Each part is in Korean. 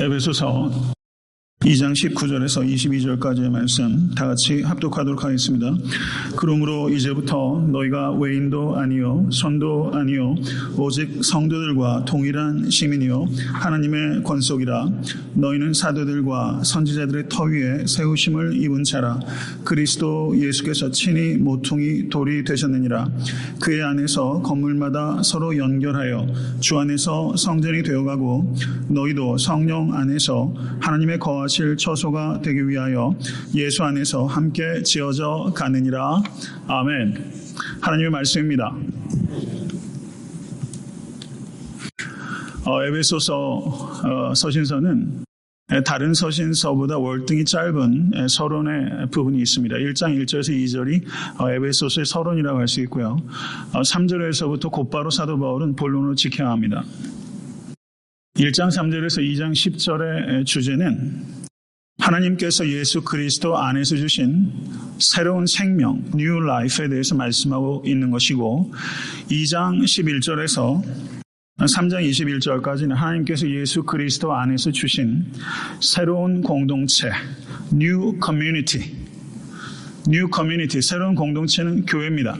에베소서 2장 19절에서 22절까지의 말씀 다 같이 합독하도록 하겠습니다. 그러므로 이제부터 너희가 외인도 아니요 손도 아니요 오직 성도들과 동일한 시민이요 하나님의 권속이라. 너희는 사도들과 선지자들의 터 위에 세우심을 입은 자라. 그리스도 예수께서 친히 모퉁이 돌이 되셨느니라. 그의 안에서 건물마다 서로 연결하여 주 안에서 성전이 되어가고 너희도 성령 안에서 하나님의 거하실 처소가 되기 위하여 예수 안에서 함께 지어져 가느니라. 아멘. 하나님의 말씀입니다. 에베소서 서신서는 다른 서신서보다 월등히 짧은 서론의 부분이 있습니다. 1장 1절에서 2절이 에베소서의 서론이라고 할 수 있고요. 3절에서부터 곧바로 사도 바울은 본론으로 직행을 합니다. 1장 3절에서 2장 10절의 주제는 하나님께서 예수 그리스도 안에서 주신 새로운 생명, New Life에 대해서 말씀하고 있는 것이고, 2장 11절에서 3장 21절까지는 하나님께서 예수 그리스도 안에서 주신 새로운 공동체, New Community, 새로운 공동체는 교회입니다.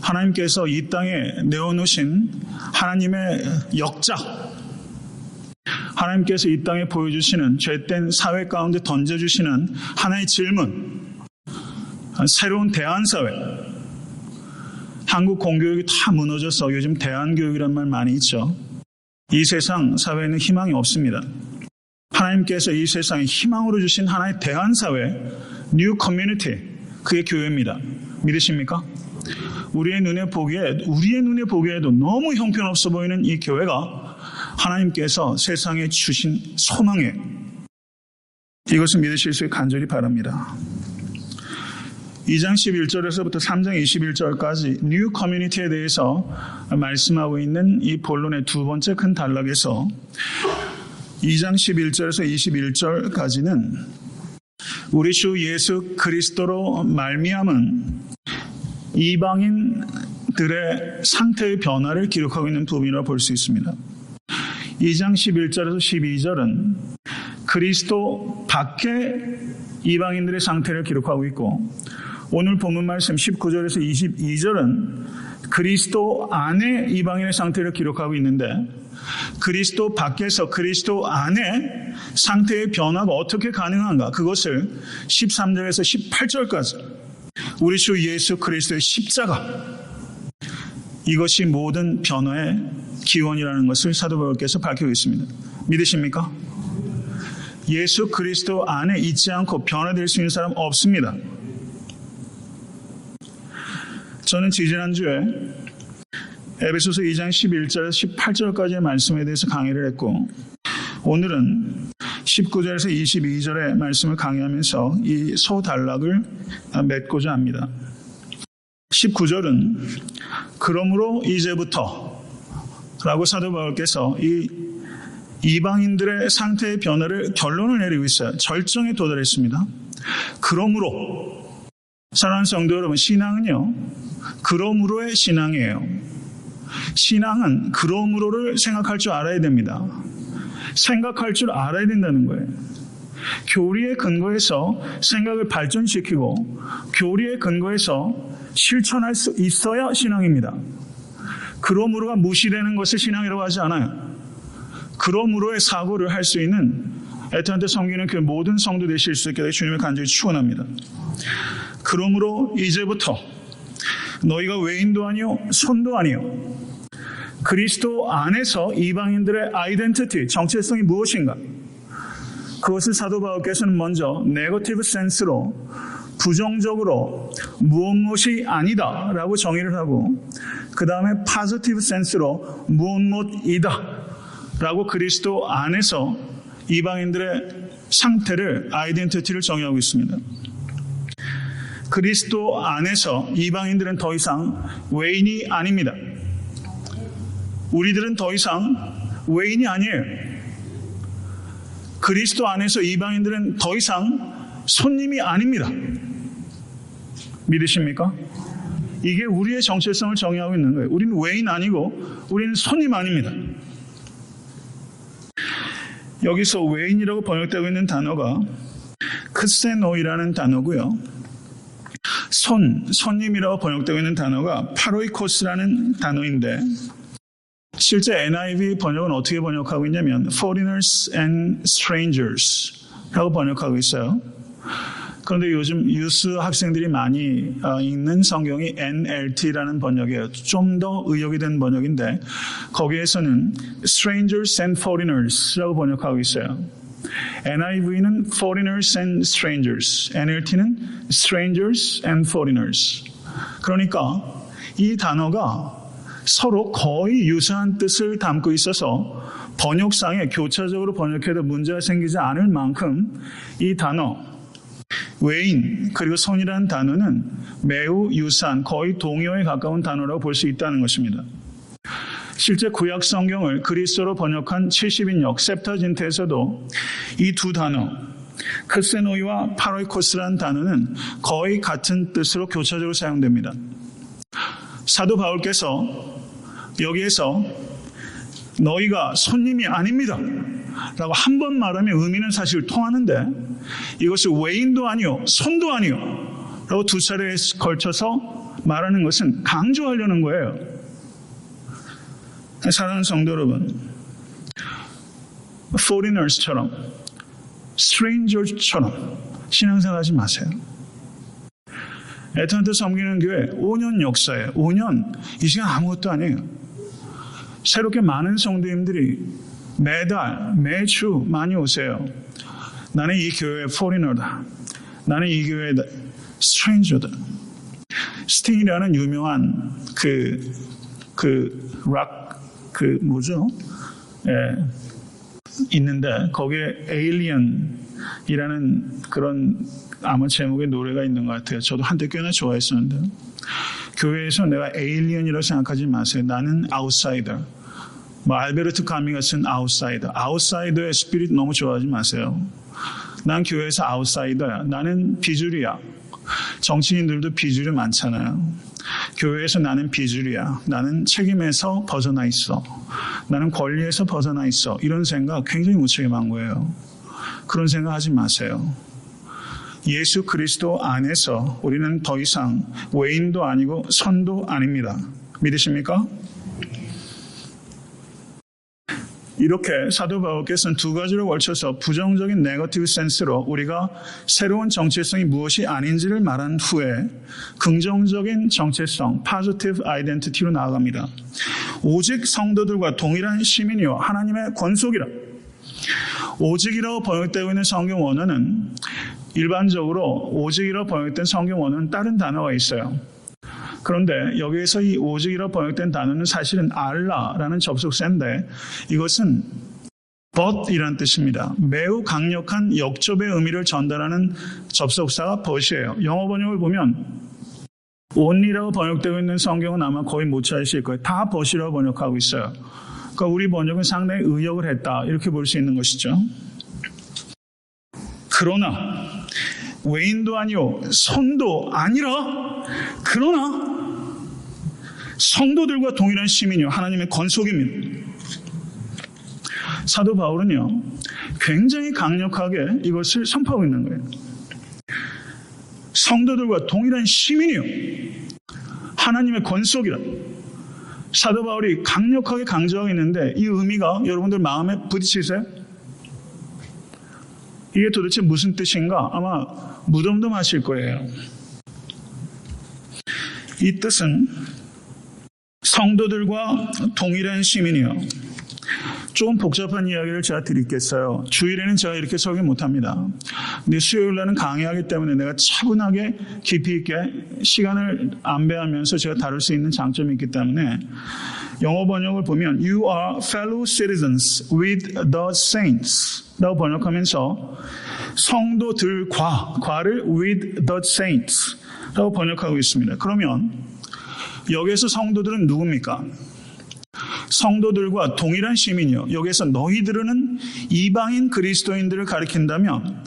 하나님께서 이 땅에 내어놓으신 하나님의 역작, 하나님께서 이 땅에 보여주시는 죄된 사회 가운데 던져주시는 하나의 질문, 새로운 대안사회. 한국 공교육이 다 무너져서 요즘 대안교육이란 말 많이 있죠. 이 세상 사회에는 희망이 없습니다. 하나님께서 이 세상에 희망으로 주신 하나의 대안사회, New Community, 그게 교회입니다. 믿으십니까? 우리의 눈에 보기에도 너무 형편없어 보이는 이 교회가 하나님께서 세상에 주신 소망이에요. 이것을 믿으실 수 있게 간절히 바랍니다. 2장 11절에서부터 3장 21절까지 뉴 커뮤니티에 대해서 말씀하고 있는 이 본론의 두 번째 큰 단락에서 2장 11절에서 21절까지는 우리 주 예수 그리스도로 말미암은 이방인들의 상태의 변화를 기록하고 있는 부분이라고 볼 수 있습니다. 2장 11절에서 12절은 그리스도 밖에 이방인들의 상태를 기록하고 있고, 오늘 본문 말씀 19절에서 22절은 그리스도 안에 이방인의 상태를 기록하고 있는데, 그리스도 밖에서 그리스도 안에 상태의 변화가 어떻게 가능한가, 그것을 13절에서 18절까지 우리 주 예수 그리스도의 십자가, 이것이 모든 변화의 기원이라는 것을 사도 바울께서 밝히고 있습니다. 믿으십니까? 예수 그리스도 안에 있지 않고 변화될 수 있는 사람 없습니다. 저는 지지난주에 에베소서 2장 11절에서 18절까지의 말씀에 대해서 강의를 했고, 오늘은 19절에서 22절의 말씀을 강의하면서 이 소단락을 맺고자 합니다. 19절은 그러므로 이제부터 라고 사도 바울께서 이 이방인들의 상태의 변화를 결론을 내리고 있어요. 절정에 도달했습니다. 그러므로, 사랑하는 성도 여러분, 신앙은요, 그러므로의 신앙이에요. 신앙은 그러므로를 생각할 줄 알아야 됩니다. 생각할 줄 알아야 된다는 거예요. 교리에 근거해서 생각을 발전시키고 교리에 근거해서 실천할 수 있어야 신앙입니다. 그러므로가 무시되는 것을 신앙이라고 하지 않아요. 그러므로의 사고를 할 수 있는 애타한테 섬기는 그 모든 성도 되실 수 있게 주님을 간절히 축원합니다. 그러므로 이제부터 너희가 외인도 아니요 손도 아니요 그리스도 안에서 이방인들의 아이덴티티, 정체성이 무엇인가, 그것을 사도 바울께서는 먼저 네거티브 센스로, 부정적으로 무엇이 아니다 라고 정의를 하고, 그 다음에 파지티브 센스로 무엇이다 라고 그리스도 안에서 이방인들의 상태를, 아이덴티티를 정의하고 있습니다. 그리스도 안에서 이방인들은 더 이상 외인이 아닙니다. 우리들은 더 이상 외인이 아니에요. 그리스도 안에서 이방인들은 더 이상 손님이 아닙니다. 믿으십니까? 이게 우리의 정체성을 정의하고 있는 거예요. 우리는 외인 아니고 우리는 손님 아닙니다. 여기서 외인이라고 번역되고 있는 단어가 크세노이라는 단어고요. 손님이라고 번역되고 있는 단어가 파로이코스라는 단어인데, 실제 NIV 번역은 어떻게 번역하고 있냐면 foreigners and strangers 라고 번역하고 있어요. 그런데 요즘 유스 학생들이 많이 읽는 성경이 NLT라는 번역이에요. 좀 더 의역이 된 번역인데, 거기에서는 strangers and foreigners라고 번역하고 있어요. NIV는 foreigners and strangers, NLT는 strangers and foreigners. 그러니까 이 단어가 서로 거의 유사한 뜻을 담고 있어서 번역상에 교차적으로 번역해도 문제가 생기지 않을 만큼 이 단어, 외인 그리고 손이라는 단어는 매우 유사한, 거의 동요에 가까운 단어라고 볼 수 있다는 것입니다. 실제 구약 성경을 그리스어로 번역한 70인역 셉터진트에서도 이 두 단어, 크세노이와 파로이코스라는 단어는 거의 같은 뜻으로 교차적으로 사용됩니다. 사도 바울께서 여기에서 너희가 손님이 아닙니다 라고 한 번 말하면 의미는 사실 통하는데, 이것을 외인도 아니요 손도 아니요 라고 두 차례에 걸쳐서 말하는 것은 강조하려는 거예요. 사랑하는 성도 여러분, foreigners처럼 strangers처럼 신앙생활하지 마세요. 애틀랜타 섬기는 교회 5년 역사예요. 5년, 이 시간 아무것도 아니에요. 새롭게 많은 성도님들이 매달, 매주 많이 오세요. 나는 이 교회의 foreigner다. 나는 이 교회의 stranger다. 스팅이라는 유명한 뭐죠? 예, 있는데, 거기에 에일리언이라는 그런 아마 제목의 노래가 있는 것 같아요. 저도 한때 꽤나 좋아했었는데, 교회에서 내가 에일리언이라고 생각하지 마세요. 나는 아웃사이더. 알베르트 카미가 쓴 아웃사이더. 아웃사이더의 스피릿 너무 좋아하지 마세요. 난 교회에서 아웃사이더야. 나는 비주류야. 정치인들도 비주류 많잖아요. 교회에서 나는 비주류야. 나는 책임에서 벗어나 있어. 나는 권리에서 벗어나 있어. 이런 생각 굉장히 무책임한 거예요. 그런 생각 하지 마세요. 예수 그리스도 안에서 우리는 더 이상 외인도 아니고 손도 아닙니다. 믿으십니까? 이렇게 사도 바울께서는 두 가지로 걸쳐서 부정적인 네거티브 센스로 우리가 새로운 정체성이 무엇이 아닌지를 말한 후에 긍정적인 정체성, positive identity로 나아갑니다. 오직 성도들과 동일한 시민이요 하나님의 권속이라. 오직이라고 번역되고 있는 성경 원어는, 일반적으로 오직이라고 번역된 성경 원어는 다른 단어가 있어요. 그런데 여기에서 이 오직이라고 번역된 단어는 사실은 알라라는 접속사인데, 이것은 but이라는 뜻입니다. 매우 강력한 역접의 의미를 전달하는 접속사가 but이에요. 영어 번역을 보면 only라고 번역되고 있는 성경은 아마 거의 못 찾으실 거예요. 다 but이라고 번역하고 있어요. 그러니까 우리 번역은 상당히 의역을 했다, 이렇게 볼 수 있는 것이죠. 그러나 외인도 아니요 손도 아니라, 그러나 성도들과 동일한 시민이요 하나님의 권속입니다. 사도 바울은요 굉장히 강력하게 이것을 선포하고 있는 거예요. 성도들과 동일한 시민이요 하나님의 권속이라. 사도 바울이 강력하게 강조하고 있는데, 이 의미가 여러분들 마음에 부딪히세요? 이게 도대체 무슨 뜻인가? 아마 무덤덤하실 거예요. 이 뜻은 성도들과 동일한 시민이요. 조금 복잡한 이야기를 제가 드리겠어요. 주일에는 제가 이렇게 설교 못합니다. 근데 수요일날은 강의하기 때문에 내가 차분하게 깊이 있게 시간을 안배하면서 제가 다룰 수 있는 장점이 있기 때문에, 영어 번역을 보면 You are fellow citizens with the saints 라고 번역하면서 성도들과를 with the saints 라고 번역하고 있습니다. 그러면 여기에서 성도들은 누굽니까? 성도들과 동일한 시민이요. 여기에서 너희들은 이방인 그리스도인들을 가리킨다면,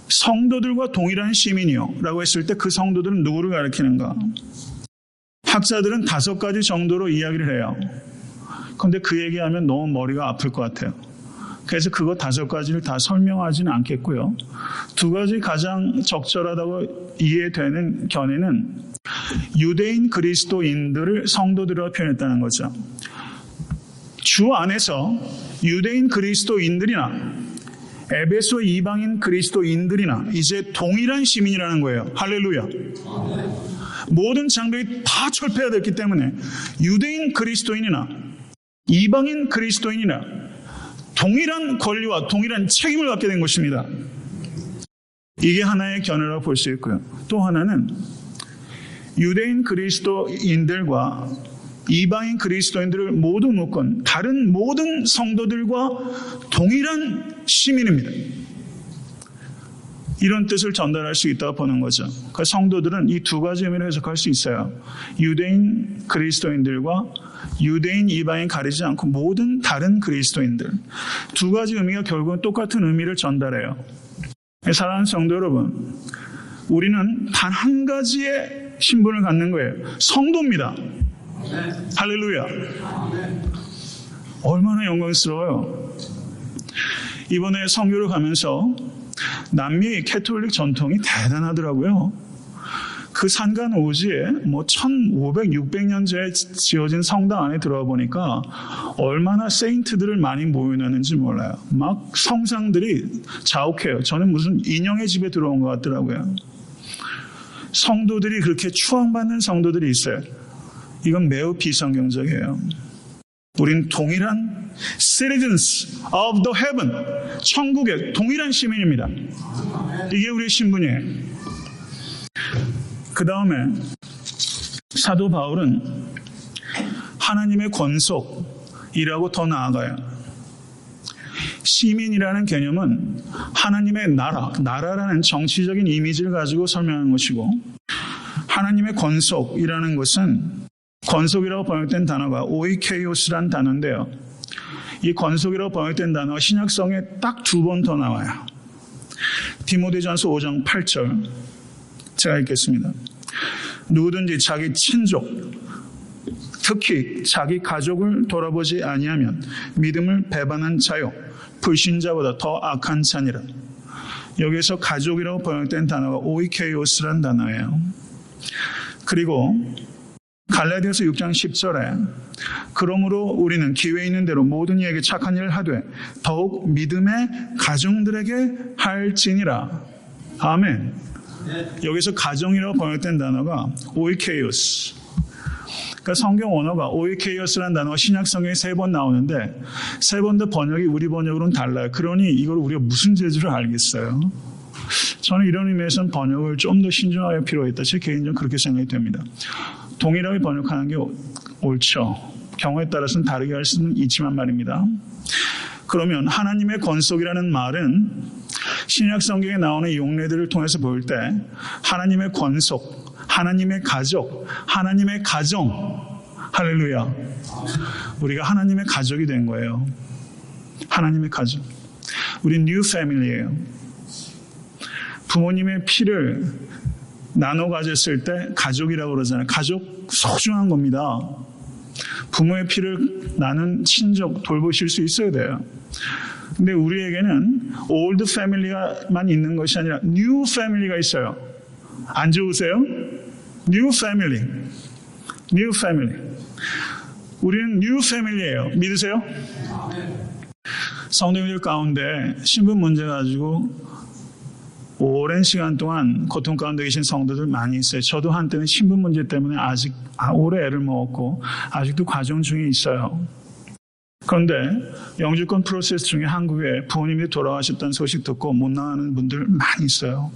성도들과 동일한 시민이요 라고 했을 때 그 성도들은 누구를 가리키는가? 학자들은 5가지 정도로 이야기를 해요. 그런데 그 얘기하면 너무 머리가 아플 것 같아요. 그래서 그거 5가지를 다 설명하지는 않겠고요. 2가지 가장 적절하다고 이해되는 견해는 유대인 그리스도인들을 성도들이라고 표현했다는 거죠. 주 안에서 유대인 그리스도인들이나 에베소 이방인 그리스도인들이나 이제 동일한 시민이라는 거예요. 할렐루야. 모든 장벽이 다 철폐되었기 때문에 유대인 그리스도인이나 이방인 그리스도인이나 동일한 권리와 동일한 책임을 갖게 된 것입니다. 이게 하나의 견해라고 볼 수 있고요. 또 하나는 유대인 그리스도인들과 이방인 그리스도인들을 모두 묶은 다른 모든 성도들과 동일한 시민입니다. 이런 뜻을 전달할 수 있다고 보는 거죠. 그 성도들은 이 2가지 의미로 해석할 수 있어요. 유대인 그리스도인들과 유대인 이방인 가리지 않고 모든 다른 그리스도인들. 2가지 의미가 결국은 똑같은 의미를 전달해요. 사랑하는 성도 여러분, 우리는 단 한 가지의 신분을 갖는 거예요. 성도입니다. 할렐루야. 얼마나 영광스러워요. 이번에 선교를 가면서 남미 캐톨릭 전통이 대단하더라고요. 그 산간오지에 1500, 600년 전에 지어진 성당 안에 들어가 보니까 얼마나 세인트들을 많이 모여놨는지 몰라요. 막 성상들이 자욱해요. 저는 무슨 인형의 집에 들어온 것 같더라고요. 성도들이 그렇게 추앙받는 성도들이 있어요. 이건 매우 비성경적이에요. 우린 동일한 citizens of the heaven, 천국의 동일한 시민입니다. 이게 우리의 신분이에요. 그 다음에 사도 바울은 하나님의 권속이라고 더 나아가요. 시민이라는 개념은 하나님의 나라라는 정치적인 이미지를 가지고 설명하는 것이고, 하나님의 권속이라는 것은 권속이라고 번역된 단어가 오이케이오스란 단어인데요. 이 권속이라고 번역된 단어가 신약성에 딱 2번 더 나와요. 디모데전서 5장 8절 제가 읽겠습니다. 누구든지 자기 친족, 특히 자기 가족을 돌아보지 아니하면 믿음을 배반한 자요 불신자보다 더 악한 자니라. 여기서 가족이라고 번역된 단어가 오이케이오스란 단어예요. 그리고 갈라디아서 6장 10절에 그러므로 우리는 기회 있는 대로 모든 이에게 착한 일을 하되 더욱 믿음의 가정들에게 할지니라. 아멘. 여기서 가정이라고 번역된 단어가 오이케이오스. 그러니까 성경 언어가 오이케이오스라는 단어가 신약성경에 3번 나오는데 3번 다 번역이 우리 번역으로는 달라요. 그러니 이걸 우리가 무슨 재주를 알겠어요? 저는 이런 의미에서는 번역을 좀 더 신중하게 필요했다. 제 개인적으로 그렇게 생각이 됩니다. 동일하게 번역하는 게 옳죠. 경우에 따라서는 다르게 할 수는 있지만 말입니다. 그러면 하나님의 권속이라는 말은 신약 성경에 나오는 용례들을 통해서 볼 때 하나님의 권속, 하나님의 가족, 하나님의 가정, 할렐루야. 우리가 하나님의 가족이 된 거예요. 하나님의 가족. 우리 뉴 패밀리예요. 부모님의 피를 나눠 가졌을 때 가족이라고 그러잖아요. 가족 소중한 겁니다. 부모의 피를 나는 친족 돌보실 수 있어야 돼요. 근데 우리에게는 올드 패밀리가만 있는 것이 아니라 뉴 패밀리가 있어요. 안 좋으세요? 뉴 패밀리. 뉴 패밀리. 우리는 뉴 패밀리예요. 믿으세요? 성도님들 가운데 신분 문제 가지고 오랜 시간 동안 고통 가운데 계신 성도들 많이 있어요. 저도 한때는 신분 문제 때문에 아직 오래 애를 먹었고 아직도 과정 중에 있어요. 그런데 영주권 프로세스 중에 한국에 부모님이 돌아가셨다는 소식 듣고 못 나가는 분들 많이 있어요.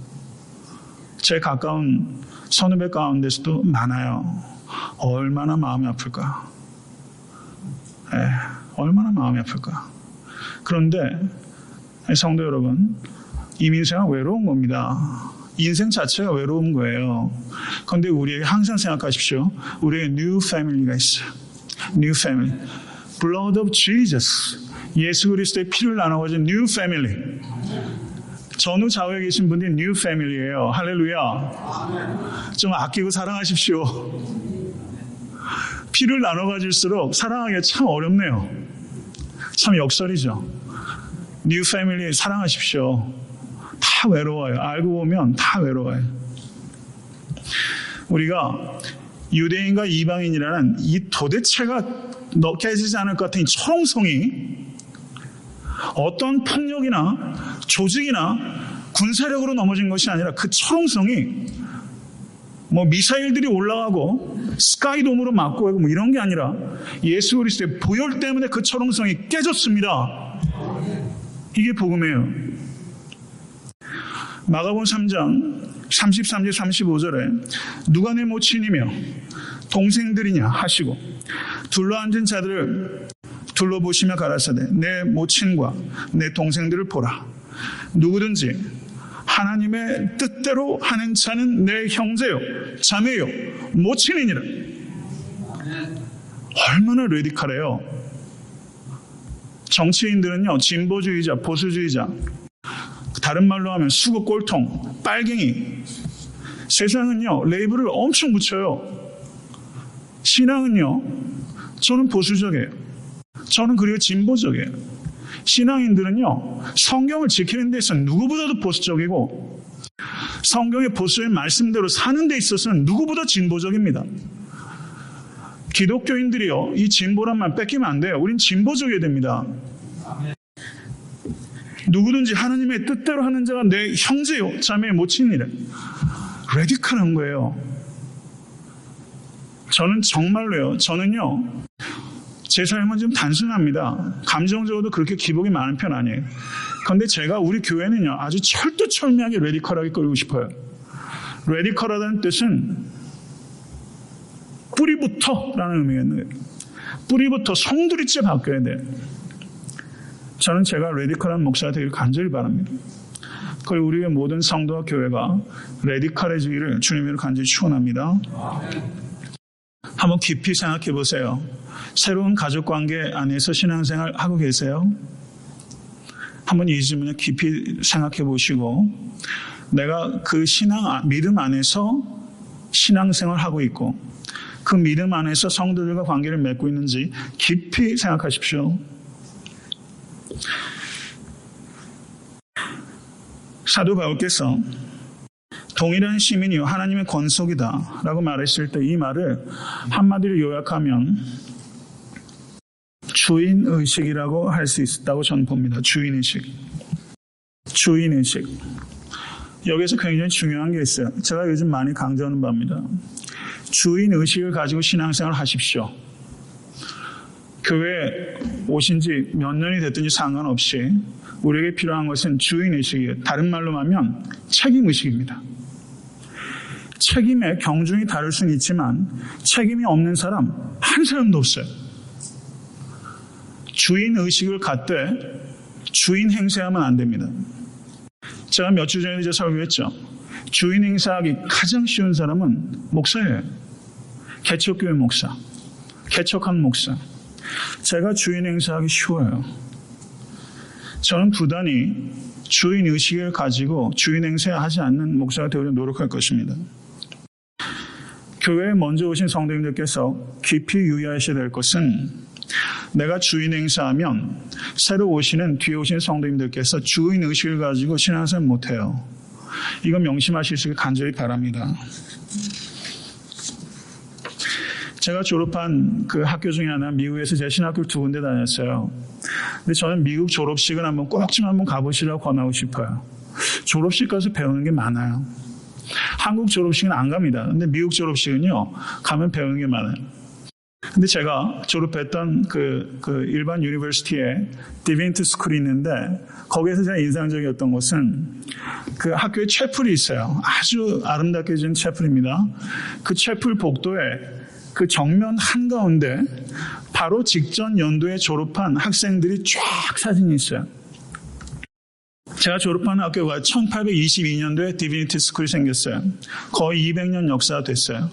제 가까운 선후배 가운데서도 많아요. 얼마나 마음이 아플까? 얼마나 마음이 아플까? 그런데 성도 여러분, 이민생은 외로운 겁니다. 인생 자체가 외로운 거예요. 그런데 우리에게 항상 생각하십시오. 우리에게 new family가 있어요. new family. blood of Jesus. 예수 그리스도의 피를 나눠가진 new family. 전후 좌우에 계신 분들이 new family예요. 할렐루야. 좀 아끼고 사랑하십시오. 피를 나눠가질수록 사랑하기가 참 어렵네요. 참 역설이죠. 뉴 패밀리 사랑하십시오. 다 외로워요. 알고 보면 다 외로워요. 우리가 유대인과 이방인이라는 이 도대체가 깨지지 않을 것 같은 이 철옹성이 어떤 폭력이나 조직이나 군사력으로 넘어진 것이 아니라 그 철옹성이 뭐 미사일들이 올라가고 스카이돔으로 맞고 뭐 이런 게 아니라 예수 그리스도의 보혈 때문에 그 철옹성이 깨졌습니다. 이게 복음이에요. 마가복음 3장 33절 35절에 누가 내 모친이며 동생들이냐 하시고 둘러앉은 자들을 둘러보시며 가라사대 내 모친과 내 동생들을 보라. 누구든지 하나님의 뜻대로 하는 자는 내 형제요 자매요 모친이니라. 얼마나 레디컬해요. 정치인들은요 진보주의자 보수주의자 다른 말로 하면 수구 꼴통 빨갱이. 세상은요 레이블을 엄청 붙여요. 신앙은요 저는 보수적이에요. 저는 그리고 진보적이에요. 신앙인들은요 성경을 지키는 데 있어서 누구보다도 보수적이고 성경의 보수의 말씀대로 사는 데 있어서는 누구보다 진보적입니다. 기독교인들이요 이 진보란 말 뺏기면 안 돼요. 우린 진보적이어야 됩니다. 누구든지 하나님의 뜻대로 하는 자가 내 형제요 자매의 모친이래. 레디컬한 거예요. 저는 정말로요. 저는요 제 삶은 좀 단순합니다. 감정적으로도 그렇게 기복이 많은 편 아니에요. 그런데 제가 우리 교회는요 아주 철두철미하게 레디컬하게 끌고 싶어요. 레디컬하다는 뜻은 뿌리부터라는 의미가 있는 거예요. 뿌리부터 송두리째 바뀌어야 돼요. 저는 제가 레디컬한 목사가 되기를 간절히 바랍니다. 그리고 우리의 모든 성도와 교회가 레디컬해지기를 주님으로 간절히 축원합니다. 한번 깊이 생각해 보세요. 새로운 가족관계 안에서 신앙생활 하고 계세요? 한번 이 질문을 깊이 생각해 보시고 내가 그 믿음 안에서 신앙생활 하고 있고 그 믿음 안에서 성도들과 관계를 맺고 있는지 깊이 생각하십시오. 사도 바울께서 동일한 시민이요 하나님의 권속이다 라고 말했을 때 이 말을 한마디로 요약하면 주인의식이라고 할 수 있다고 저는 봅니다. 주인의식. 여기서 굉장히 중요한 게 있어요. 제가 요즘 많이 강조하는 바입니다. 주인의식을 가지고 신앙생활을 하십시오. 교회에 오신 지 몇 년이 됐든지 상관없이 우리에게 필요한 것은 주인의식이에요. 다른 말로 하면 책임의식입니다. 책임의 경중이 다를 수는 있지만 책임이 없는 사람 한 사람도 없어요. 주인의식을 갖되 주인 행세하면 안 됩니다. 제가 몇 주 전에 설교했죠. 주인 행세하기 가장 쉬운 사람은 목사예요. 개척교회 목사, 개척한 목사. 제가 주인 행세하기 쉬워요. 저는 부단히 주인 의식을 가지고 주인 행세하지 않는 목사가 되려고 노력할 것입니다. 교회에 먼저 오신 성도님들께서 깊이 유의하셔야 될 것은 내가 주인 행세하면 새로 오시는 뒤에 오신 성도님들께서 주인 의식을 가지고 신앙생활 못해요. 이거 명심하실 수 있게 간절히 바랍니다. 제가 졸업한 그 학교 중에 하나 미국에서 제 신학교를 2군데 다녔어요. 근데 저는 미국 졸업식을 꼭 좀 한번 가보시라고 권하고 싶어요. 졸업식 가서 배우는 게 많아요. 한국 졸업식은 안 갑니다. 근데 미국 졸업식은요, 가면 배우는 게 많아요. 근데 제가 졸업했던 그 일반 유니버시티에 디빈트 스쿨이 있는데 거기에서 제가 인상적이었던 것은 그 학교에 채플이 있어요. 아주 아름답게 지은 채플입니다. 그 채플 복도에 그 정면 한가운데 바로 직전 연도에 졸업한 학생들이 쫙 사진이 있어요. 제가 졸업한 학교가 1822년도에 디비니티 스쿨이 생겼어요. 거의 200년 역사가 됐어요.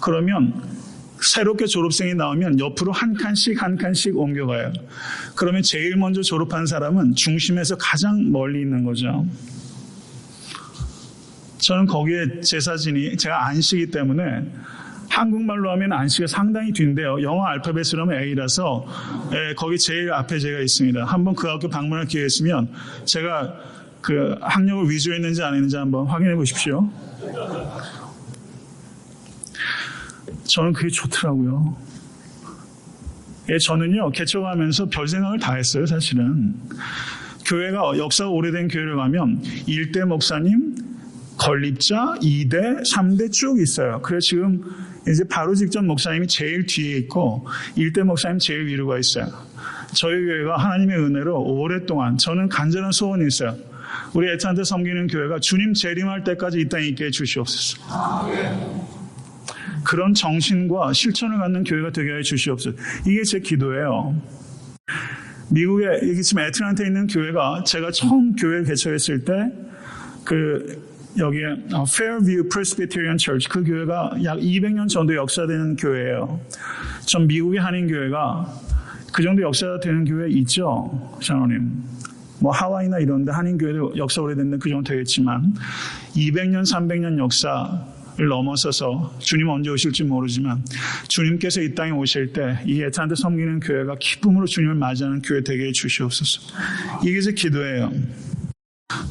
그러면 새롭게 졸업생이 나오면 옆으로 한 칸씩 옮겨가요. 그러면 제일 먼저 졸업한 사람은 중심에서 가장 멀리 있는 거죠. 저는 거기에 제 사진이 제가 안시기 때문에 한국말로 하면 안씨가 상당히 뒤인데요. 영어 알파벳으로 하면 A라서 거기 제일 앞에 제가 있습니다. 한번 그 학교 방문할 기회 있으면 제가 그 학력을 위조했는지 안 했는지 한번 확인해 보십시오. 저는 그게 좋더라고요. 저는요, 개척하면서 별 생각을 다 했어요, 사실은. 교회가 역사가 오래된 교회를 가면 1대 목사님, 건립자, 2대, 3대 쭉 있어요. 그래서 지금 이제 바로 직전 목사님이 제일 뒤에 있고 1대 목사님 제일 위로 가 있어요. 저희 교회가 하나님의 은혜로 오랫동안 저는 간절한 소원이 있어요. 우리 애타한테 섬기는 교회가 주님 재림할 때까지 이 땅에 있게 해주시옵소서. 그런 정신과 실천을 갖는 교회가 되게 해 주시옵소서. 이게 제 기도예요. 미국에 지금 애틀랜타에 있는 교회가 제가 처음 교회를 개척했을 때 여기에 Fairview Presbyterian Church 그 교회가 약 200년 정도 역사되는 교회예요. 전 미국의 한인 교회가 그 정도 역사가 되는 교회 있죠, 장로님. 뭐 하와이나 이런 데 한인 교회도 역사 오래됐는데 그 정도 되겠지만 200년, 300년 역사를 넘어서서 주님 언제 오실지 모르지만 주님께서 이 땅에 오실 때 이 애타한테 섬기는 교회가 기쁨으로 주님을 맞이하는 교회 되게 해주시옵소서. 이게 제 기도예요.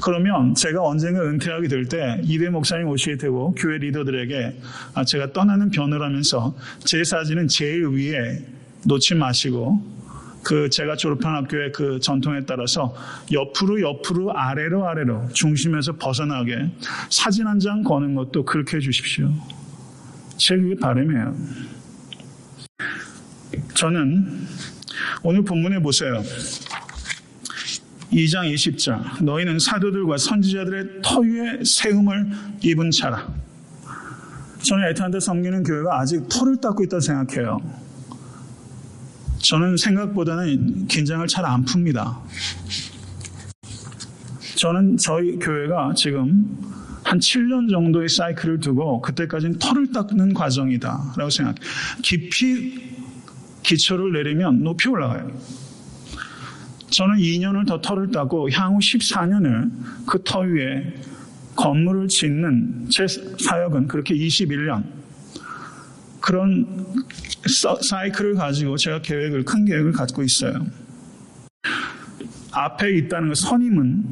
그러면 제가 언젠가 은퇴하게 될 때 2대 목사님 오시게 되고 교회 리더들에게 제가 떠나는 변호를 하면서 제 사진은 제일 위에 놓지 마시고 제가 졸업한 학교의 그 전통에 따라서 옆으로 아래로 중심에서 벗어나게 사진 한 장 거는 것도 그렇게 해주십시오. 제 그게 바람이에요. 저는 오늘 본문에 보세요. 2장 20절 너희는 사도들과 선지자들의 터위에 세움을 입은 자라. 저는 애타한테 섬기는 교회가 아직 터를 닦고 있다고 생각해요. 저는 생각보다는 긴장을 잘 안 풉니다. 저는 저희 교회가 지금 한 7년 정도의 사이클을 두고 그때까지는 털을 닦는 과정이다라고 생각해요. 깊이 기초를 내리면 높이 올라가요. 저는 2년을 더 털을 닦고 향후 14년을 그 터 위에 건물을 짓는 제 사역은 그렇게 21년 그런 사이클을 가지고 제가 큰 계획을 갖고 있어요. 앞에 있다는 것, 선임은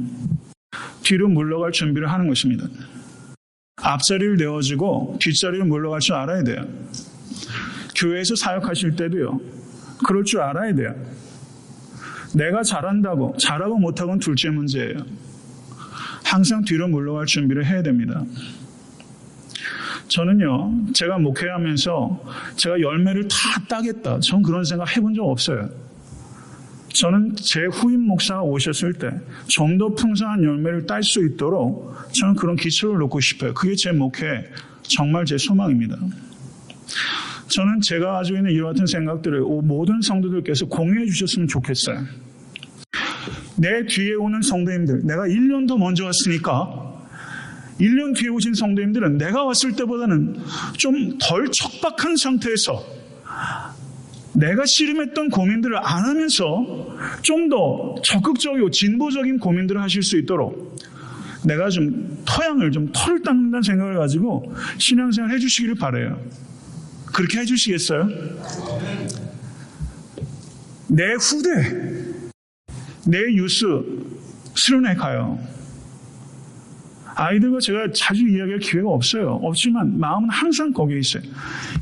뒤로 물러갈 준비를 하는 것입니다. 앞자리를 내어주고 뒷자리를 물러갈 줄 알아야 돼요. 교회에서 사역하실 때도요. 그럴 줄 알아야 돼요. 내가 잘하고 못하고는 둘째 문제예요. 항상 뒤로 물러갈 준비를 해야 됩니다. 저는요, 제가 목회하면서 제가 열매를 다 따겠다. 전 그런 생각 해본 적 없어요. 저는 제 후임 목사가 오셨을 때 좀 더 풍성한 열매를 딸 수 있도록 저는 그런 기초를 놓고 싶어요. 그게 제 목회, 정말 제 소망입니다. 저는 제가 가지고 있는 이와 같은 생각들을 모든 성도들께서 공유해 주셨으면 좋겠어요. 내 뒤에 오는 성도님들, 내가 1년 더 먼저 왔으니까 1년 뒤에 오신 성도님들은 내가 왔을 때보다는 좀 덜 척박한 상태에서 내가 씨름했던 고민들을 안 하면서 좀 더 적극적이고 진보적인 고민들을 하실 수 있도록 내가 좀 털을 닦는다는 생각을 가지고 신앙생활 해주시기를 바라요. 그렇게 해주시겠어요? 내 후대, 내 유스 수련회 가요. 아이들과 제가 자주 이야기할 기회가 없지만 마음은 항상 거기에 있어요.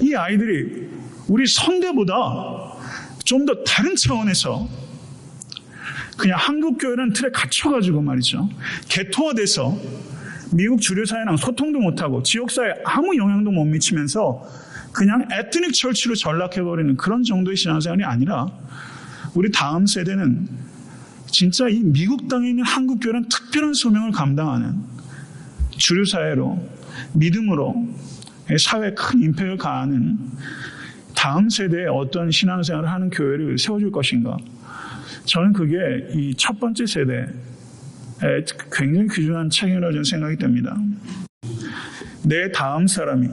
이 아이들이 우리 선대보다 좀 더 다른 차원에서 그냥 한국교회라는 틀에 갇혀가지고 말이죠. 개토화돼서 미국 주류사회랑 소통도 못하고 지역사회에 아무 영향도 못 미치면서 그냥 에트닉 철치로 전락해버리는 그런 정도의 신앙생활이 아니라 우리 다음 세대는 진짜 이 미국 땅에 있는 한국교회라는 특별한 소명을 감당하는 주류사회로 믿음으로 사회에 큰 임팩을 가하는 다음 세대에 어떤 신앙생활을 하는 교회를 세워줄 것인가. 저는 그게 이 첫 번째 세대에 굉장히 귀중한 책임이라고 저는 생각이 됩니다. 내 다음 사람이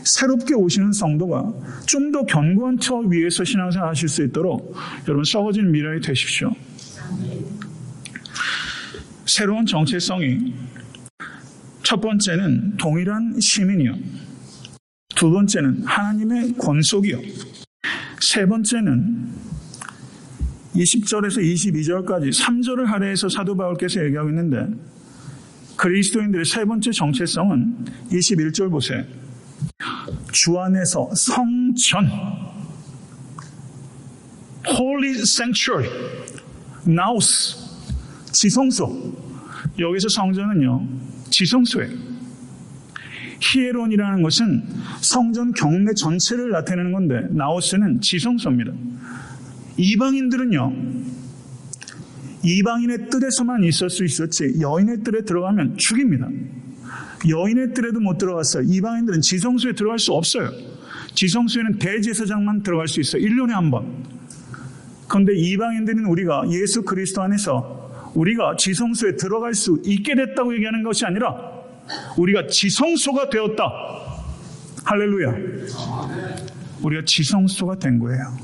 새롭게 오시는 성도가 좀 더 견고한 터 위에서 신앙생활 하실 수 있도록 여러분 썩어진 미래가 되십시오. 새로운 정체성이 첫 번째는 동일한 시민이요. 두 번째는 하나님의 권속이요. 세 번째는 20절에서 22절까지 3절을 할애해서 사도 바울께서 얘기하고 있는데 그리스도인들의 세 번째 정체성은 21절 보세요. 주 안에서 성전, Holy Sanctuary, Naos, 지성소. 여기서 성전은요, 지성소예요. 히에론이라는 것은 성전 경내 전체를 나타내는 건데 나오스는 지성소입니다. 이방인들은요, 이방인의 뜰에서만 있을 수 있었지 여인의 뜰에 들어가면 죽입니다. 여인의 뜰에도 못 들어갔어요. 이방인들은 지성소에 들어갈 수 없어요. 지성소에는 대제사장만 들어갈 수 있어요. 1년에 한 번. 그런데 이방인들은 우리가 예수 그리스도 안에서 우리가 지성소에 들어갈 수 있게 됐다고 얘기하는 것이 아니라 우리가 지성소가 되었다. 할렐루야. 우리가 지성소가 된 거예요.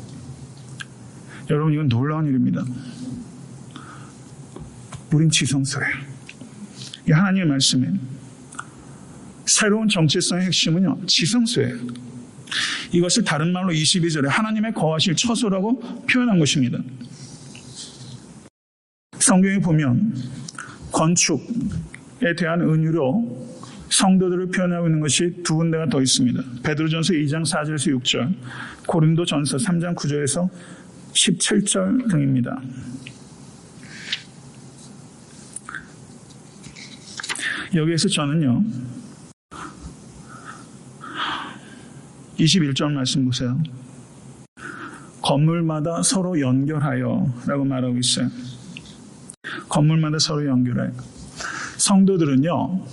여러분, 이건 놀라운 일입니다. 우린 지성소예요. 이 하나님의 말씀에 새로운 정체성의 핵심은요, 지성소예요. 이것을 다른 말로 22절에 하나님의 거하실 처소라고 표현한 것입니다. 성경에 보면 건축에 대한 은유로 성도들을 표현하고 있는 것이 두 군데가 더 있습니다. 베드로전서 2장 4절에서 6절, 고린도전서 3장 9절에서 17절 등입니다. 여기에서 저는요, 21절 말씀 보세요. 건물마다 서로 연결하여 라고 말하고 있어요. 건물마다 서로 연결하여. 성도들은요,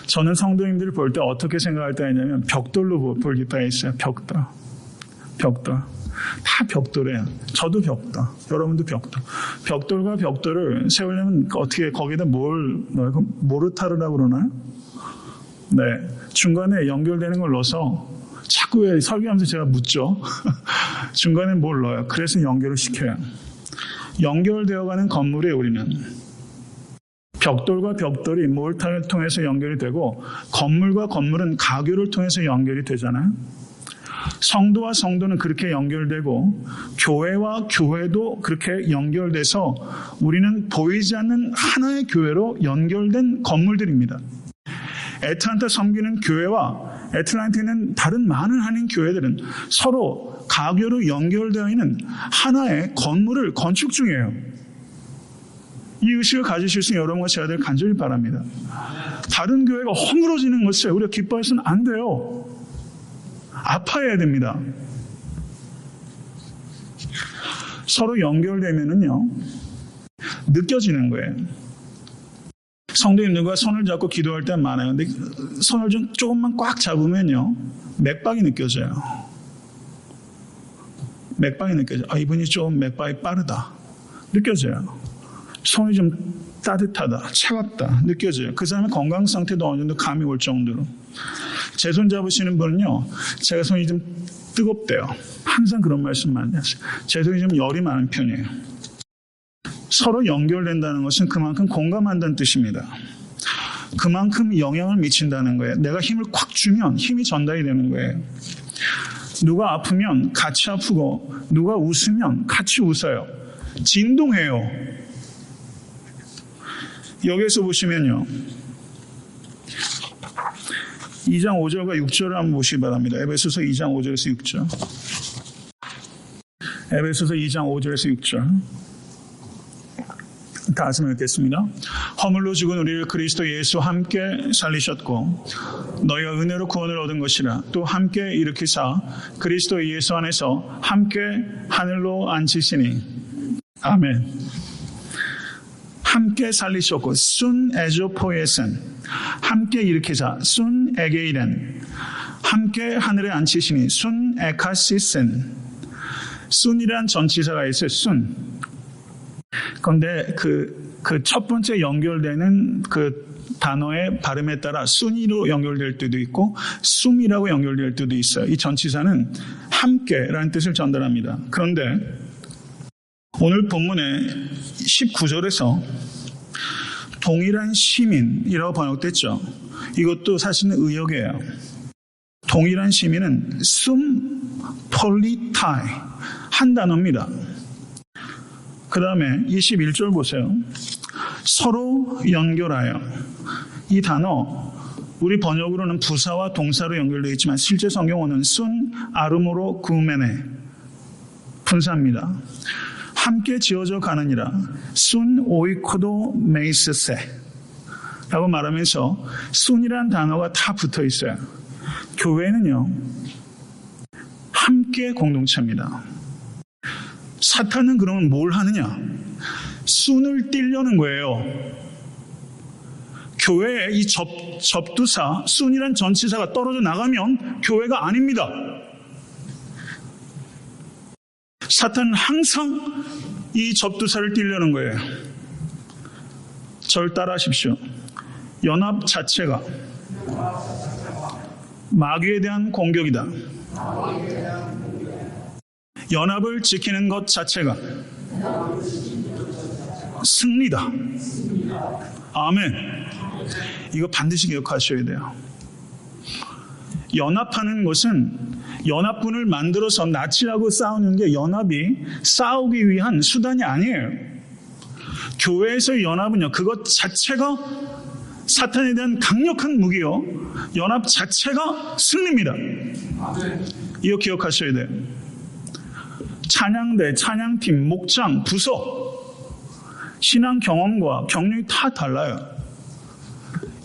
저는 성도님들을 볼 때 어떻게 생각할 때 있냐면 벽돌로 볼 때 있어요. 벽돌. 다 벽돌이에요. 저도 벽돌. 여러분도 벽돌. 벽돌과 벽돌을 세우려면 어떻게 거기다 뭘 넣어요? 모르타르라고 그러나요? 네. 중간에 연결되는 걸 넣어서 자꾸 왜 설교하면서 제가 묻죠. 중간에 뭘 넣어요. 그래서 연결을 시켜요. 연결되어가는 건물에 우리는 벽돌과 벽돌이 모르타르를 통해서 연결이 되고 건물과 건물은 가교를 통해서 연결이 되잖아요. 성도와 성도는 그렇게 연결되고 교회와 교회도 그렇게 연결돼서 우리는 보이지 않는 하나의 교회로 연결된 건물들입니다. 애틀란타 섬기는 교회와 애틀란타에 다른 많은 한인 교회들은 서로 가교로 연결되어 있는 하나의 건물을 건축 중이에요. 이 의식을 가지실 수 있는 여러분과 제가 될 간절히 바랍니다. 다른 교회가 허물어지는 것을 우리가 기뻐해서는 안 돼요. 아파해야 됩니다. 서로 연결되면은요, 느껴지는 거예요. 성도님들과 손을 잡고 기도할 때 많아요. 근데 손을 좀 조금만 꽉 잡으면요, 맥박이 느껴져요. 맥박이 느껴져요. 아, 이분이 좀 맥박이 빠르다. 느껴져요. 손이 좀 따뜻하다, 차갑다 느껴져요. 그 사람의 건강 상태도 어느 정도 감이 올 정도로. 제 손 잡으시는 분은요, 제가 손이 좀 뜨겁대요. 항상 그런 말씀 많이 하세요. 제 손이 좀 열이 많은 편이에요. 서로 연결된다는 것은 그만큼 공감한다는 뜻입니다. 그만큼 영향을 미친다는 거예요. 내가 힘을 콱 주면 힘이 전달이 되는 거예요. 누가 아프면 같이 아프고 누가 웃으면 같이 웃어요. 진동해요. 여기에서 보시면요, 2장 5절과 6절을 한번 보시기 바랍니다. 에베소서 2장 5절에서 6절. 에베소서 2장 5절에서 6절. 다 같이 읽겠습니다. 허물로 죽은 우리를 그리스도 예수와 함께 살리셨고 너희가 은혜로 구원을 얻은 것이라. 또 함께 일으키사 그리스도 예수 안에서 함께 하늘로 앉히시니. 아멘. 함께 살리셨고 순 에조포에센, 함께 일으키사 순 에게이렌, 함께 하늘에 앉히시니 순 에카시센. 순이란 전치사가 있어요. 순. 그런데 그 첫 번째 연결되는 그 단어의 발음에 따라 순이로 연결될 때도 있고 숨이라고 연결될 때도 있어요. 이 전치사는 함께라는 뜻을 전달합니다. 그런데 오늘 본문의 19절에서 동일한 시민이라고 번역됐죠. 이것도 사실은 의역이에요. 동일한 시민은 폴리타이 한 단어입니다. 그 다음에 21절 보세요. 서로 연결하여. 이 단어 우리 번역으로는 부사와 동사로 연결되어 있지만 실제 성경어는 아르모로 구메네 분사입니다. 함께 지어져 가느니라 오이코도 메이스세 라고 말하면서 순이란 단어가 다 붙어 있어요. 교회는요 함께 공동체입니다. 사탄은 그러면 뭘 하느냐? 순을 띠려는 거예요. 교회의 이 접두사, 순이란 전치사가 떨어져 나가면 교회가 아닙니다. 사탄은 항상 이 접두사를 띠려는 거예요. 저를 따라 하십시오. 연합 자체가 마귀에 대한 공격이다. 연합을 지키는 것 자체가 승리다. 아멘. 이거 반드시 기억하셔야 돼요. 연합하는 것은 연합군을 만들어서 나치하고 싸우는 게 연합이 싸우기 위한 수단이 아니에요. 교회에서의 연합은요, 그것 자체가 사탄에 대한 강력한 무기요. 연합 자체가 승리입니다. 이거 기억하셔야 돼요. 찬양대, 찬양팀, 목장, 부서, 신앙 경험과 경륜이 다 달라요.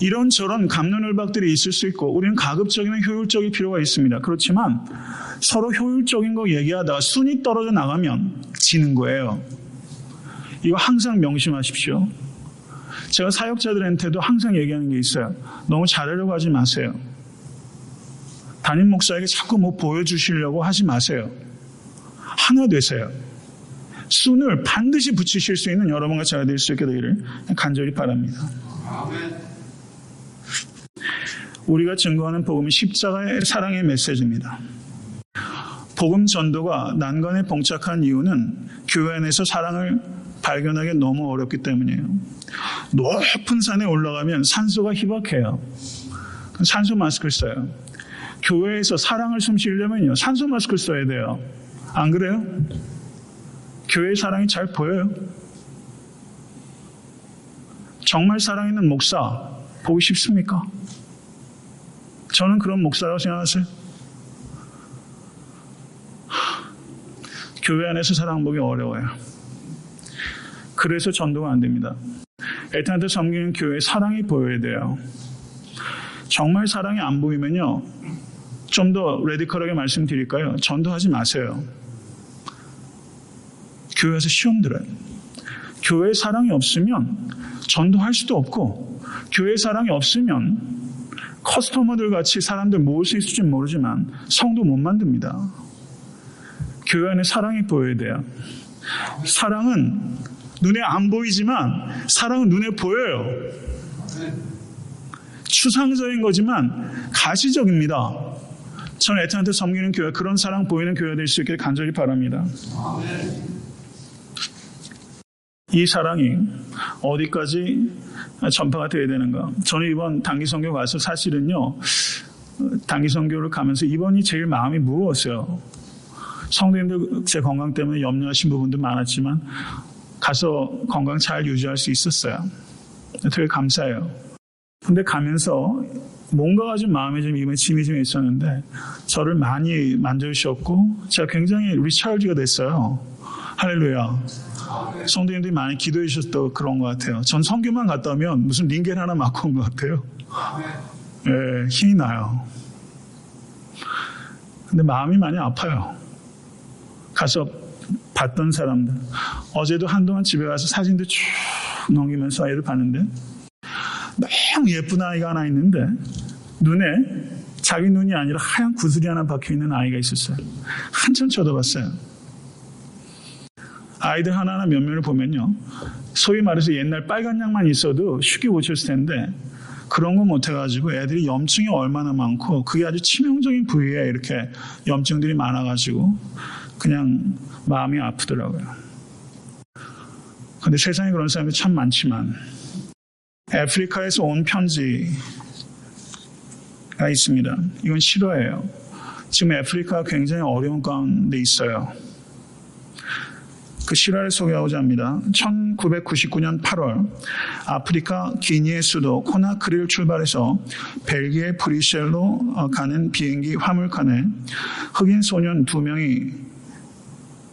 이런저런 갑론을박들이 있을 수 있고 우리는 가급적이면 효율적일 필요가 있습니다. 그렇지만 서로 효율적인 거 얘기하다가 순이 떨어져 나가면 지는 거예요. 이거 항상 명심하십시오. 제가 사역자들한테도 항상 얘기하는 게 있어요. 너무 잘하려고 하지 마세요. 담임 목사에게 자꾸 뭐 보여주시려고 하지 마세요. 하나 되세요. 순을 반드시 붙이실 수 있는 여러분과 제가 될 수 있게 되기를 간절히 바랍니다. 우리가 증거하는 복음은 십자가의 사랑의 메시지입니다. 복음 전도가 난관에 봉착한 이유는 교회 안에서 사랑을 발견하기 너무 어렵기 때문이에요. 높은 산에 올라가면 산소가 희박해요. 산소 마스크를 써요. 교회에서 사랑을 숨쉬려면요, 산소 마스크를 써야 돼요. 안 그래요? 교회의 사랑이 잘 보여요? 정말 사랑 있는 목사 보기 쉽습니까? 저는 그런 목사라고 생각하세요? 교회 안에서 사랑 보기 어려워요. 그래서 전도가 안 됩니다. 애타한테 섬기는 교회에 사랑이 보여야 돼요. 정말 사랑이 안 보이면요, 좀 더 레디컬하게 말씀드릴까요? 전도하지 마세요. 교회에서 시험 들어요. 교회에 사랑이 없으면 전도할 수도 없고, 교회에 사랑이 없으면 커스터머들 같이 사람들 모을 수 있을지 모르지만 성도 못 만듭니다. 교회 안에 사랑이 보여야 돼요. 사랑은 눈에 안 보이지만 사랑은 눈에 보여요. 추상적인 거지만 가시적입니다. 저는 애타한테 섬기는 교회, 그런 사랑 보이는 교회가 될 수 있기를 간절히 바랍니다. 이 사랑이 어디까지 전파가 되어야 되는가? 저는 이번 단기선교 가서 사실은요, 단기선교를 가면서 이번이 제일 마음이 무거웠어요. 성도님들 제 건강 때문에 염려하신 부분도 많았지만 가서 건강 잘 유지할 수 있었어요. 되게 감사해요. 근데 가면서 뭔가가 좀 마음에 좀 이번에 짐이 좀 있었는데 저를 많이 만져주셨고 제가 굉장히 리차르지가 됐어요. 할렐루야. 성도님들이 많이 기도해 주셔서 그런 것 같아요. 전 선교만 갔다 오면 무슨 링겔 하나 맞고 온 것 같아요. 예, 힘이 나요. 근데 마음이 많이 아파요. 가서 봤던 사람들. 어제도 한동안 집에 가서 사진도 쭉 넘기면서 아이를 봤는데 너무 예쁜 아이가 하나 있는데 눈에 자기 눈이 아니라 하얀 구슬이 하나 박혀있는 아이가 있었어요. 한참 쳐다봤어요. 아이들 하나하나 면면을 보면요, 소위 말해서 옛날 빨간 약만 있어도 쉽게 고쳤을 텐데 그런 거 못해가지고 애들이 염증이 얼마나 많고 그게 아주 치명적인 부위에 이렇게 염증들이 많아가지고 그냥 마음이 아프더라고요. 근데 세상에 그런 사람이 참 많지만 아프리카에서 온 편지 있습니다. 이건 실화예요. 지금 아프리카가 굉장히 어려운 가운데 있어요. 그 실화를 소개하고자 합니다. 1999년 8월 아프리카 기니의 수도 코나크리를 출발해서 벨기에 브뤼셀로 가는 비행기 화물칸에 흑인 소년 2명이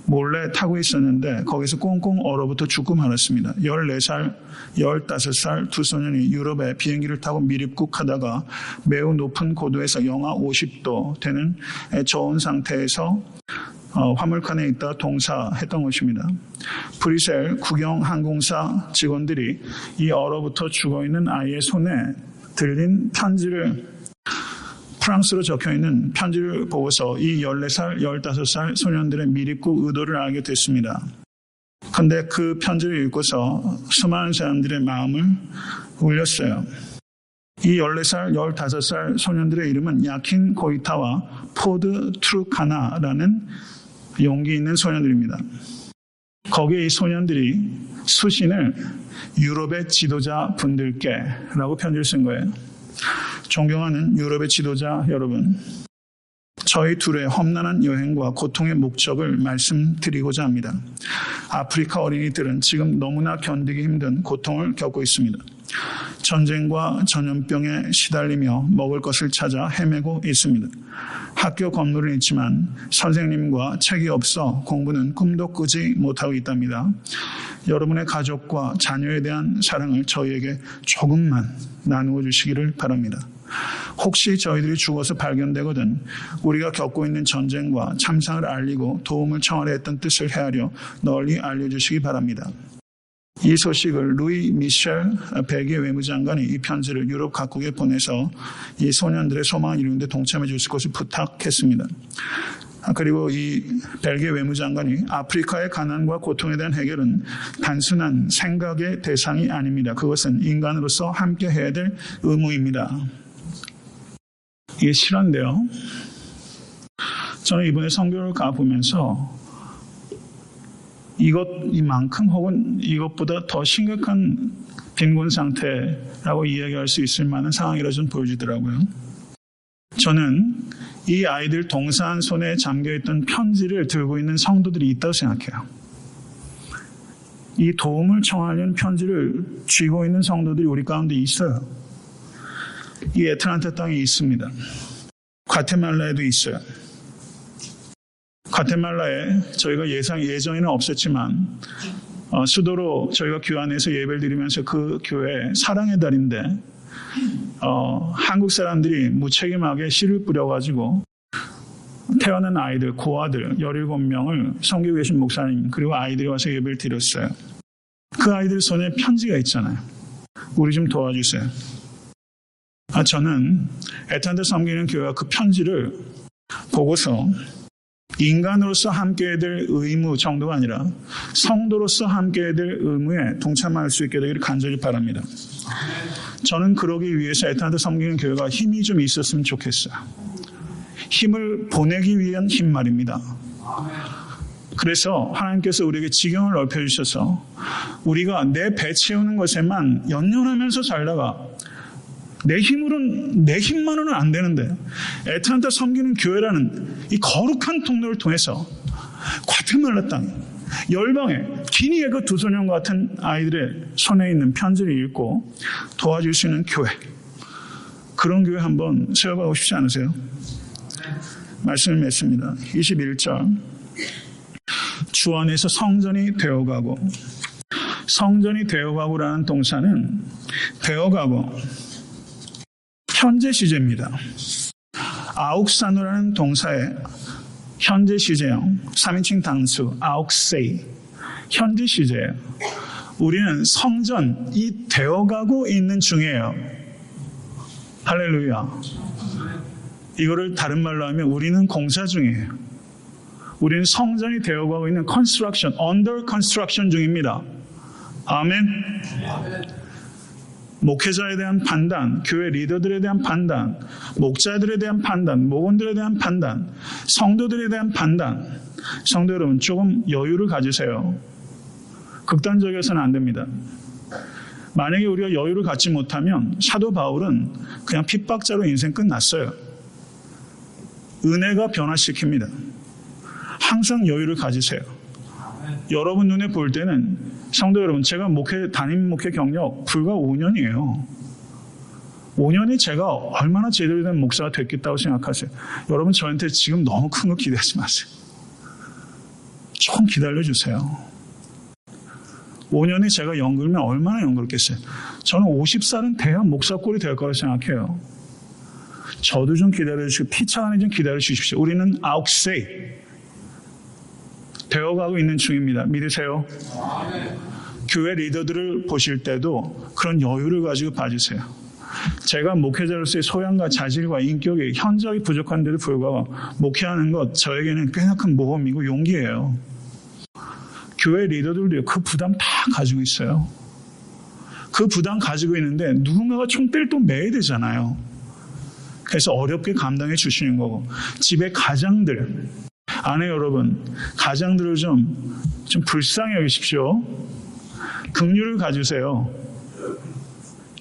몰래 타고 있었는데 거기서 꽁꽁 얼어붙어 죽고 말았습니다. 14살, 15살 두 소년이 유럽에 비행기를 타고 미립국하다가 매우 높은 고도에서 영하 50도 되는 저온 상태에서 화물칸에 있다 동사했던 것입니다. 브뤼셀 국영항공사 직원들이 이 얼어붙어 죽어있는 아이의 손에 들린 편지를 프랑스로 적혀있는 편지를 보고서 이 14살, 15살 소년들의 미립국 의도를 알게 됐습니다. 그런데 그 편지를 읽고서 수많은 사람들의 마음을 울렸어요. 이 14살, 15살 소년들의 이름은 야킨 고이타와 포드 트루카나라는 용기 있는 소년들입니다. 거기에 이 소년들이 수신을 유럽의 지도자 분들께 라고 편지를 쓴 거예요. 존경하는 유럽의 지도자 여러분, 저희 둘의 험난한 여행과 고통의 목적을 말씀드리고자 합니다. 아프리카 어린이들은 지금 너무나 견디기 힘든 고통을 겪고 있습니다. 전쟁과 전염병에 시달리며 먹을 것을 찾아 헤매고 있습니다. 학교 건물은 있지만 선생님과 책이 없어 공부는 꿈도 꾸지 못하고 있답니다. 여러분의 가족과 자녀에 대한 사랑을 저희에게 조금만 나누어 주시기를 바랍니다. 혹시 저희들이 죽어서 발견되거든 우리가 겪고 있는 전쟁과 참상을 알리고 도움을 청하려 했던 뜻을 헤아려 널리 알려주시기 바랍니다. 이 소식을 루이 미셸 벨기에 외무장관이 이 편지를 유럽 각국에 보내서 이 소년들의 소망을 이루는 데 동참해 주실 것을 부탁했습니다. 그리고 이 벨기에 외무장관이 아프리카의 가난과 고통에 대한 해결은 단순한 생각의 대상이 아닙니다. 그것은 인간으로서 함께 해야 될 의무입니다. 이게 실화인데요. 저는 이번에 선교를 가보면서 이만큼 혹은 이것보다 더 심각한 빈곤 상태라고 이야기할 수 있을 만한 상황이라 좀 보여지더라고요. 저는 이 아이들 동사한 손에 잠겨있던 편지를 들고 있는 성도들이 있다고 생각해요. 이 도움을 청하려는 편지를 쥐고 있는 성도들이 우리 가운데 있어요. 이 애틀란타 땅에 있습니다. 과테말라에도 있어요. 과테말라에 저희가 예전에는 없었지만 수도로 저희가 교환해서 예배를 드리면서 그 교회 사랑의 달인데 한국 사람들이 무책임하게 씨를 뿌려가지고 태어난 아이들, 고아들 17명을 섬기고 계신 목사님 그리고 아이들이 와서 예배를 드렸어요. 그 아이들 손에 편지가 있잖아요. 우리 좀 도와주세요. 저는 애틀란타 섬기는 교회가 그 편지를 보고서 인간으로서 함께해야 될 의무 정도가 아니라 성도로서 함께해야 될 의무에 동참할 수 있게 되기를 간절히 바랍니다. 저는 그러기 위해서 애틀란타 섬기는 교회가 힘이 좀 있었으면 좋겠어요. 힘을 보내기 위한 힘 말입니다. 그래서 하나님께서 우리에게 지경을 넓혀주셔서 우리가 내 배 채우는 것에만 연연하면서 살다가 내 힘만으로는 안 되는데 애틀란타 섬기는 교회라는 이 거룩한 통로를 통해서 과테말라 땅에 열방에 기니의 그 두 소년 같은 아이들의 손에 있는 편지를 읽고 도와줄 수 있는 교회, 그런 교회 한번 세워가고 싶지 않으세요? 말씀을 맺습니다. 21절 주 안에서 성전이 되어가고, 성전이 되어가고라는 동사는 되어가고 현재 시제입니다. 아욱사누라는 동사의 현재 시제형 3인칭 단수 아욱세이 현재 시제예요. 우리는 성전이 되어가고 있는 중이에요. 할렐루야. 이거를 다른 말로 하면 우리는 공사 중이에요. 우리는 성전이 되어가고 있는 construction, under construction 중입니다. 아멘. 목회자에 대한 판단, 교회 리더들에 대한 판단, 목자들에 대한 판단, 목원들에 대한 판단, 성도들에 대한 판단. 성도 여러분, 조금 여유를 가지세요. 극단적이어서는 안 됩니다. 만약에 우리가 여유를 갖지 못하면 사도 바울은 그냥 핍박자로 인생 끝났어요. 은혜가 변화시킵니다. 항상 여유를 가지세요. 여러분 눈에 볼 때는 성도 여러분, 제가 담임 목회 경력 불과 5년이에요. 5년이 제가 얼마나 제대로 된 목사가 됐겠다고 생각하세요? 여러분 저한테 지금 너무 큰 거 기대하지 마세요. 조금 기다려주세요. 5년이 제가 연글면 얼마나 연글겠어요? 저는 50살은 돼야 목사 꼴이 될 거라고 생각해요. 저도 좀 기다려주시고 피차간에 좀 기다려주십시오. 우리는 아홉세이 되어가고 있는 중입니다. 믿으세요? 교회 리더들을 보실 때도 그런 여유를 가지고 봐주세요. 제가 목회자로서의 소양과 자질과 인격이 현저히 부족한데도 불구하고 목회하는 것 저에게는 꽤나 큰 모험이고 용기예요. 교회 리더들도 그 부담 다 가지고 있어요. 그 부담 가지고 있는데 누군가가 총대를 또 매야 되잖아요. 그래서 어렵게 감당해 주시는 거고, 집에 가장들, 아내 여러분, 가장들을 좀 불쌍히 여기십시오. 긍휼을 가지세요.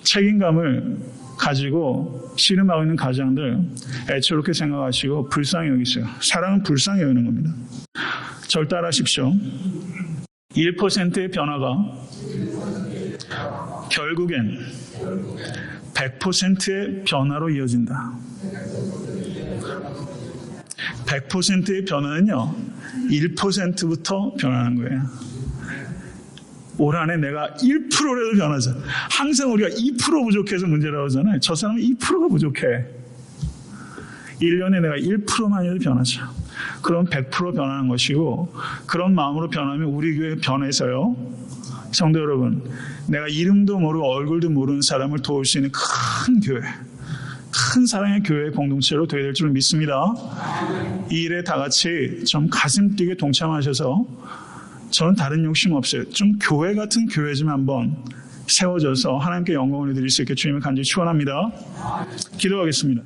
책임감을 가지고 씨름하고 있는 가장들 애처롭게 생각하시고 불쌍히 여기세요. 사랑은 불쌍히 여기는 겁니다. 절 따라하십시오. 1%의 변화가 결국엔 100%의 변화로 이어진다. 100%의 변화는요, 1%부터 변하는 거예요. 올 한해 내가 1%라도 변하자. 항상 우리가 2% 부족해서 문제라고 하잖아요. 저 사람은 2%가 부족해. 1년에 내가 1%만이라도 변하자. 그럼 100% 변하는 것이고, 그런 마음으로 변하면 우리 교회 변해서요, 성도 여러분, 내가 이름도 모르고 얼굴도 모르는 사람을 도울 수 있는 큰 교회, 큰 사랑의 교회 공동체로 되어야 될 줄 믿습니다. 이 일에 다 같이 좀 가슴 뛰게 동참하셔서, 저는 다른 욕심 없어요. 좀 교회 같은 교회 좀 한번 세워져서 하나님께 영광을 드릴 수 있게 주님을 간절히 축원합니다. 기도하겠습니다.